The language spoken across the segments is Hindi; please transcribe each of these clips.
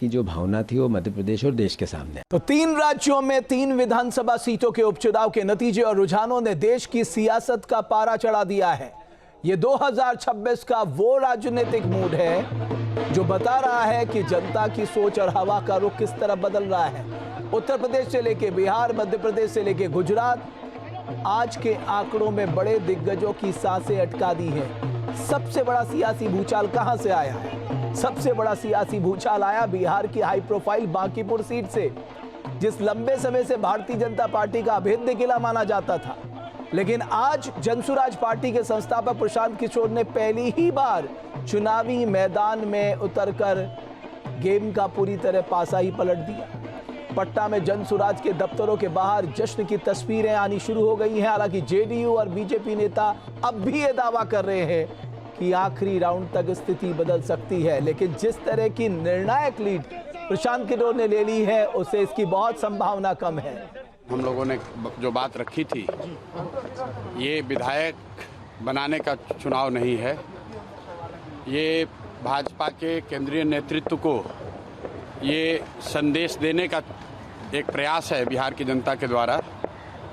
की जो भावना थी वो मध्य प्रदेश और देश के सामने। तो 3 राज्यों में 3 विधानसभा सीटों के उपचुनाव के नतीजे और रुझानों ने देश की सियासत का पारा चढ़ा दिया है। ये 2026 का वो राजनीतिक मूड है जो बता रहा है कि जनता की सोच और हवा का रुख किस तरह बदल रहा है। उत्तर प्रदेश से लेके बिहार, मध्य प्रदेश से लेके गुजरात, आज के आंकड़ों में बड़े दिग्गजों की सांसें अटका दी हैं। सबसे बड़ा सियासी भूचाल कहां से आया है? सबसे बड़ा सियासी भूचाल आया बिहार की हाई प्रोफाइल बांकीपुर सीट से, जिस लंबे समय से भारतीय जनता पार्टी का अभेद्य किला माना जाता था। लेकिन आज जनसुराज पार्टी के संस्थापक प्रशांत किशोर ने पहली ही बार चुनावी मैदान में उतरकर गेम का पूरी तरह पासा ही पलट दिया। पटना में जनसुराज के दफ्तरों के बाहर जश्न की तस्वीरें आनी शुरू हो गई हैं। हालांकि जेडीयू और बीजेपी नेता अब भी ये दावा कर रहे हैं कि आखिरी राउंड तक स्थिति बदल सकती है, लेकिन जिस तरह की निर्णायक लीड प्रशांत किशोर ने ले ली है उससे इसकी बहुत संभावना कम है। हम लोगों ने जो बात रखी थी, ये विधायक बनाने का चुनाव नहीं है, ये भाजपा के केंद्रीय नेतृत्व को ये संदेश देने का एक प्रयास है बिहार की जनता के द्वारा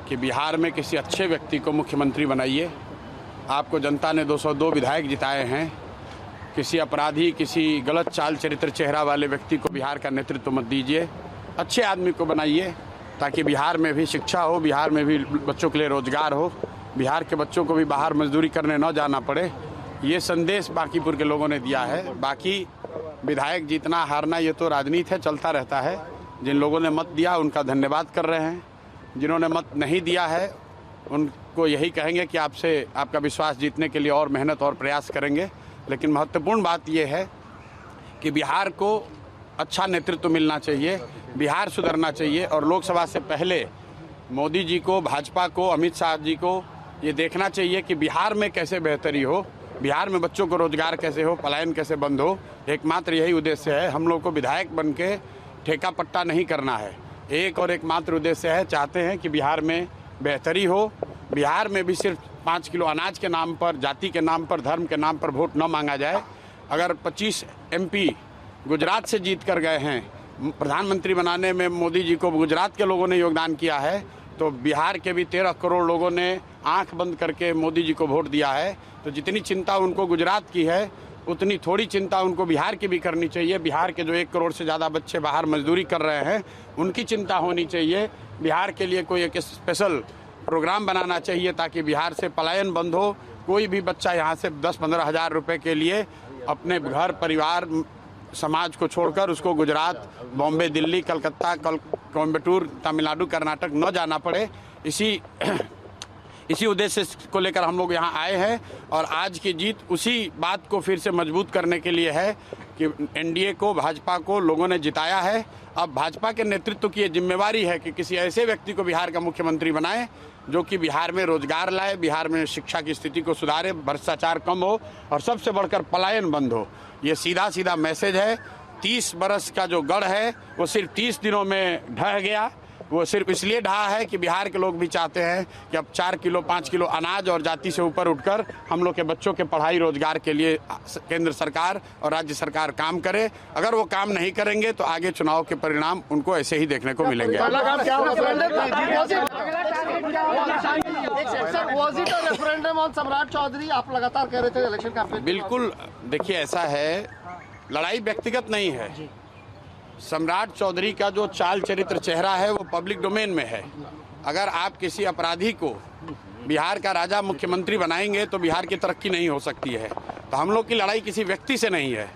कि बिहार में किसी अच्छे व्यक्ति को मुख्यमंत्री बनाइए। आपको जनता ने 202 विधायक जिताए हैं। किसी अपराधी, किसी गलत चाल चरित्र चेहरा वाले व्यक्ति को बिहार का नेतृत्व मत दीजिए। अच्छे आदमी को बनाइए ताकि बिहार में भी शिक्षा हो, बिहार में भी बच्चों के लिए रोजगार हो, बिहार के बच्चों को भी बाहर मजदूरी करने न जाना पड़े। ये संदेश बांकीपुर के लोगों ने दिया है। बाकी विधायक जीतना हारना ये तो राजनीति है, चलता रहता है। जिन लोगों ने मत दिया उनका धन्यवाद कर रहे हैं। जिन्होंने मत नहीं दिया है उनको यही कहेंगे कि आपसे आपका विश्वास जीतने के लिए और मेहनत और प्रयास करेंगे। लेकिन महत्वपूर्ण बात यह है कि बिहार को अच्छा नेतृत्व मिलना चाहिए, बिहार सुधरना चाहिए और लोकसभा से पहले मोदी जी को, भाजपा को, अमित शाह जी को ये देखना चाहिए कि बिहार में कैसे बेहतरी हो, बिहार में बच्चों को रोजगार कैसे हो, पलायन कैसे बंद हो। एकमात्र यही उद्देश्य है। हम लोग को विधायक बन के ठेका पट्टा नहीं करना है। एक और एकमात्र उद्देश्य है, चाहते हैं कि बिहार में बेहतरी हो। बिहार में भी सिर्फ 5 किलो अनाज के नाम पर, जाति के नाम पर, धर्म के नाम पर वोट न मांगा जाए। अगर 25 MP गुजरात से जीत कर गए हैं, प्रधानमंत्री बनाने में मोदी जी को गुजरात के लोगों ने योगदान किया है, तो बिहार के भी 13 करोड़ लोगों ने आंख बंद करके मोदी जी को वोट दिया है। तो जितनी चिंता उनको गुजरात की है उतनी थोड़ी चिंता उनको बिहार की भी करनी चाहिए। बिहार के जो 1 करोड़ से ज़्यादा बच्चे बाहर मजदूरी कर रहे हैं उनकी चिंता होनी चाहिए। बिहार के लिए कोई एक स्पेशल प्रोग्राम बनाना चाहिए ताकि बिहार से पलायन बंद हो। कोई भी बच्चा यहाँ से 10-15 हज़ार रुपये के लिए अपने घर, परिवार, समाज को छोड़कर उसको गुजरात, बॉम्बे, दिल्ली, कलकत्ता, कोयम्बटूर, तमिलनाडु, कर्नाटक न जाना पड़े। इसी उद्देश्य को लेकर हम लोग यहाँ आए हैं और आज की जीत उसी बात को फिर से मजबूत करने के लिए है कि एनडीए को, भाजपा को लोगों ने जिताया है। अब भाजपा के नेतृत्व की ये जिम्मेवारी है कि किसी ऐसे व्यक्ति को बिहार का मुख्यमंत्री बनाए जो कि बिहार में रोजगार लाए, बिहार में शिक्षा की स्थिति को सुधारे, भ्रष्टाचार कम हो और सबसे बढ़कर पलायन बंद हो। ये सीधा सीधा मैसेज है। 30 बरस का जो गढ़ है वो सिर्फ 30 दिनों में ढह गया। वो सिर्फ इसलिए ढहा है कि बिहार के लोग भी चाहते हैं कि अब 4 किलो 5 किलो अनाज और जाति से ऊपर उठकर हम लोग के बच्चों के पढ़ाई रोजगार के लिए केंद्र सरकार और राज्य सरकार काम करे। अगर वो काम नहीं करेंगे तो आगे चुनाव के परिणाम उनको ऐसे ही देखने को मिलेंगे। सम्राट चौधरी, आप लगातार कह रहे थे इलेक्शन कैंपेन। बिल्कुल, देखिए ऐसा है, लड़ाई व्यक्तिगत नहीं है। सम्राट चौधरी का जो चाल चरित्र चेहरा है वो पब्लिक डोमेन में है। अगर आप किसी अपराधी को बिहार का राजा मुख्यमंत्री बनाएंगे तो बिहार की तरक्की नहीं हो सकती है। तो हम लोग की लड़ाई किसी व्यक्ति से नहीं है।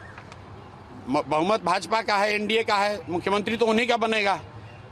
बहुमत भाजपा का है, एनडीए का है, मुख्यमंत्री तो उन्हीं का बनेगा।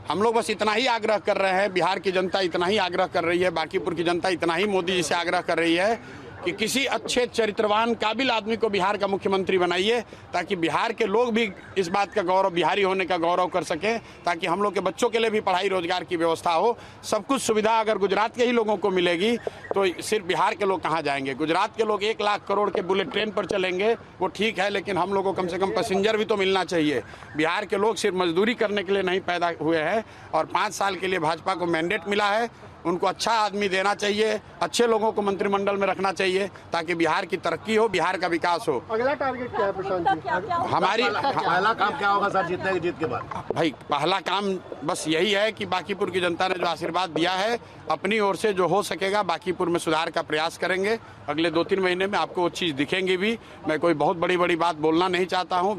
हम लोग बस इतना ही आग्रह कर रहे हैं, बिहार की जनता इतना ही आग्रह कर रही है, बांकीपुर की जनता इतना ही मोदी जी से आग्रह कर रही है कि किसी अच्छे चरित्रवान काबिल आदमी को बिहार का मुख्यमंत्री बनाइए ताकि बिहार के लोग भी इस बात का गौरव, बिहारी होने का गौरव कर सकें, ताकि हम लोग के बच्चों के लिए भी पढ़ाई रोजगार की व्यवस्था हो। सब कुछ सुविधा अगर गुजरात के ही लोगों को मिलेगी तो सिर्फ बिहार के लोग कहाँ जाएंगे। गुजरात के लोग 1 लाख करोड़ के बुलेट ट्रेन पर चलेंगे, वो ठीक है, लेकिन हम लोगों को कम से कम पैसेंजर भी तो मिलना चाहिए। बिहार के लोग सिर्फ मजदूरी करने के लिए नहीं पैदा हुए हैं और 5 साल के लिए भाजपा को मैंडेट मिला है। उनको अच्छा आदमी देना चाहिए, अच्छे लोगों को मंत्रिमंडल में रखना चाहिए ताकि बिहार की तरक्की हो, बिहार का विकास हो। अगला टारगेट क्या है प्रशांत जी? हमारी पहला काम क्या होगा सर जीत के बाद? भाई पहला काम बस यही है कि बांकीपुर की जनता ने जो आशीर्वाद दिया है, अपनी ओर से जो हो सकेगा बांकीपुर में सुधार का प्रयास करेंगे। अगले 2-3 महीने में आपको वो चीज़ दिखेंगी भी। मैं कोई बहुत बड़ी बात बोलना नहीं चाहता हूँ।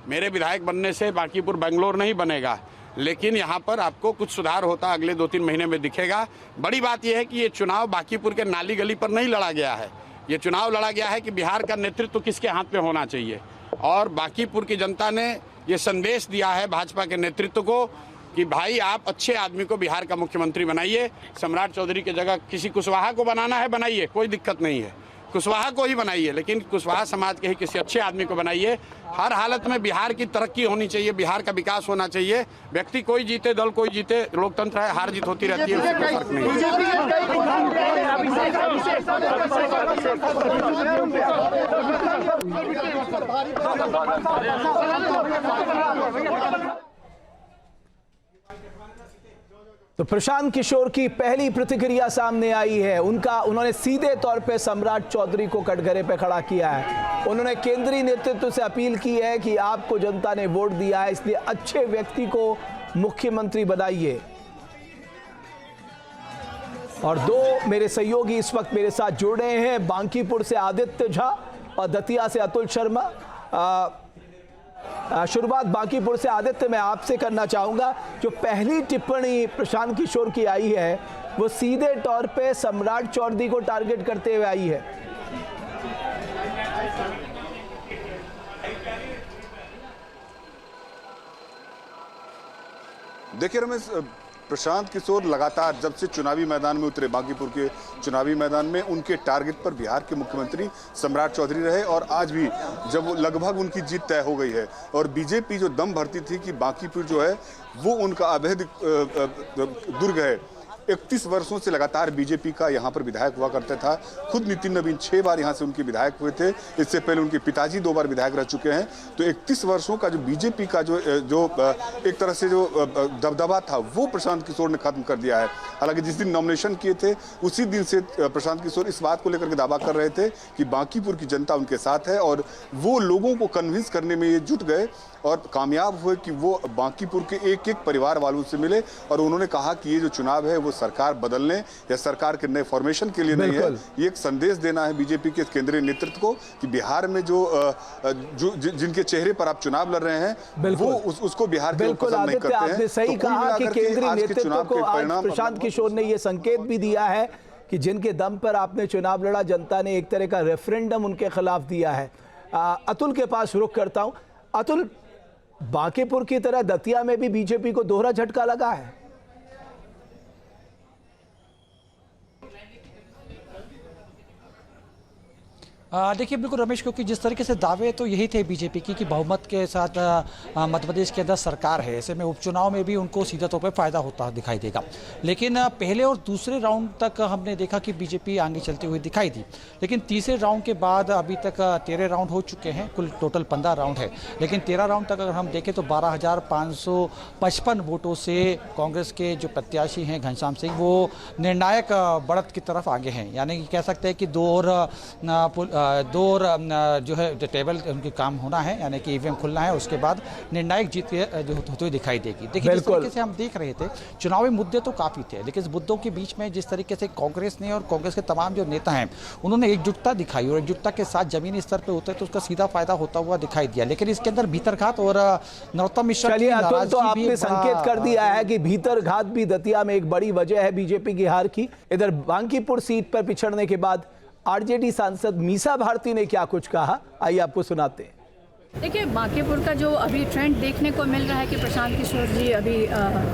मेरे विधायक बनने से बांकीपुर बेंगलोर नहीं बनेगा, लेकिन यहाँ पर आपको कुछ सुधार होता अगले 2-3 महीने में दिखेगा। बड़ी बात यह है कि ये चुनाव बांकीपुर के नाली गली पर नहीं लड़ा गया है। ये चुनाव लड़ा गया है कि बिहार का नेतृत्व किसके हाथ पे होना चाहिए, और बांकीपुर की जनता ने ये संदेश दिया है भाजपा के नेतृत्व को कि भाई आप अच्छे आदमी को बिहार का मुख्यमंत्री बनाइए। सम्राट चौधरी की जगह किसी कुशवाहा को बनाना है बनाइए, कोई दिक्कत नहीं है, कुशवाहा को ही बनाइए, लेकिन कुशवाहा समाज के ही किसी अच्छे आदमी को बनाइए। हर हालत में बिहार की तरक्की होनी चाहिए, बिहार का विकास होना चाहिए। व्यक्ति कोई जीते, दल कोई जीते, लोकतंत्र है, हार जीत होती रहती है, उससे कोई फर्क नहीं है। तो प्रशांत किशोर की पहली प्रतिक्रिया सामने आई है। उन्होंने सीधे तौर पे सम्राट चौधरी को कटघरे पे खड़ा किया है। उन्होंने केंद्रीय नेतृत्व से अपील की है कि आपको जनता ने वोट दिया है, इसलिए अच्छे व्यक्ति को मुख्यमंत्री बनाइए। और 2 मेरे सहयोगी इस वक्त मेरे साथ जुड़ रहे हैं, बांकीपुर से आदित्य झा और दतिया से अतुल शर्मा। शुरुआत बांकीपुर से आदित्य मैं आपसे करना चाहूंगा। जो पहली टिप्पणी प्रशांत किशोर की आई है वो सीधे तौर पे सम्राट चौधरी को टारगेट करते हुए आई है। देखिए रमेश, प्रशांत किशोर लगातार जब से चुनावी मैदान में उतरे, बांकीपुर के चुनावी मैदान में, उनके टारगेट पर बिहार के मुख्यमंत्री सम्राट चौधरी रहे। और आज भी जब लगभग उनकी जीत तय हो गई है और बीजेपी जो दम भरती थी कि बांकीपुर जो है वो उनका अवैध दुर्ग है। 31 वर्षों से लगातार बीजेपी का यहाँ पर विधायक हुआ करता था। खुद नितिन नवीन 6 बार यहाँ से उनके विधायक हुए थे। इससे पहले उनके पिताजी 2 बार विधायक रह चुके हैं। तो 31 वर्षों का जो बीजेपी का जो एक तरह से जो दबदबा था वो प्रशांत किशोर ने खत्म कर दिया है। हालांकि जिस दिन नॉमिनेशन किए थे उसी दिन से प्रशांत किशोर इस बात को लेकर के दावा कर रहे थे कि बांकीपुर की जनता उनके साथ है, और वो लोगों को कन्विंस करने में ये जुट गए और कामयाब हुए कि वो बांकीपुर के एक परिवार वालों से मिले। और उन्होंने कहा कि ये जो चुनाव है वो सरकार बदलने या सरकार के नए फॉर्मेशन के लिए नहीं है, ये एक संदेश देना है बीजेपी के केंद्रीय नेतृत्व को कि बिहार में जिनके चेहरे पर आप चुनाव लड़ रहे हैं वो उसको बिहार के लोग पसंद नहीं करते हैं। आपने सही कहा कि केंद्रीय नेतृत्व को आज प्रशांत किशोर ने ये संकेत भी दिया है कि जिनके दम पर आपने चुनाव लड़ा, जनता ने एक तरह का रेफरेंडम उनके खिलाफ दिया है। अतुल के पास रुख करता हूं। अतुल, बांकीपुर की तरह दतिया में भी बीजेपी को दोहरा झटका लगा है। देखिए बिल्कुल रमेश, क्योंकि जिस तरीके से दावे तो यही थे बीजेपी की कि बहुमत के साथ मध्य प्रदेश के अंदर सरकार है, ऐसे में उपचुनाव में भी उनको सीधा तौर पर फायदा होता दिखाई देगा। लेकिन पहले और दूसरे राउंड तक हमने देखा कि बीजेपी आगे चलती हुई दिखाई दी, लेकिन तीसरे राउंड के बाद अभी तक 13 राउंड हो चुके हैं, कुल टोटल 15 राउंड है, लेकिन 13 राउंड तक अगर हम देखें तो 12,555 वोटों से कांग्रेस के जो प्रत्याशी हैं घनश्याम सिंह वो निर्णायक बढ़त की तरफ आगे हैं। यानी कि कह सकते हैं कि दो और जो है टेबल उनके काम होना है, यानी कि ईवीएम खुलना है, उसके बाद निर्णायक जीत जो होते हुए दिखाई देगी। देखिए जिस तरीके से हम देख रहे थे चुनावी मुद्दे तो काफ़ी थे, लेकिन इस मुद्दों के बीच में जिस तरीके से कांग्रेस ने और कांग्रेस के तमाम जो नेता हैं उन्होंने एकजुटता दिखाई और एकजुटता के साथ जमीनी स्तर पर उतरे तो उसका सीधा फायदा होता हुआ दिखाई दिया। लेकिन इसके अंदर भीतरघात और नरोत्तम मिश्रा की तो आपने संकेत कर दिया है कि भीतरघात भी दतिया में एक बड़ी वजह है बीजेपी की हार की। इधर बांकीपुर सीट पर पिछड़ने के बाद आरजेडी सांसद मीसा भारती ने क्या कुछ कहा, आइए आपको सुनाते हैं। देखिए बांकीपुर का जो अभी ट्रेंड देखने को मिल रहा है कि प्रशांत किशोर जी अभी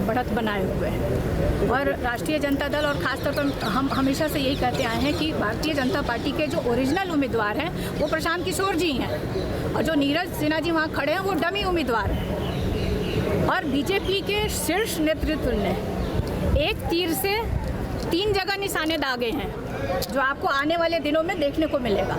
बढ़त बनाए हुए हैं, और राष्ट्रीय जनता दल और खासतौर पर हम हमेशा से यही कहते आए हैं कि भारतीय जनता पार्टी के जो ओरिजिनल उम्मीदवार हैं वो प्रशांत किशोर जी हैं, और जो नीरज सिन्हा जी वहाँ खड़े हैं वो डमी उम्मीदवार हैं। और बीजेपी के शीर्ष नेतृत्व ने एक तीर से 3 जगह निशाने दागे हैं, जो आपको आने वाले दिनों में देखने को मिलेगा।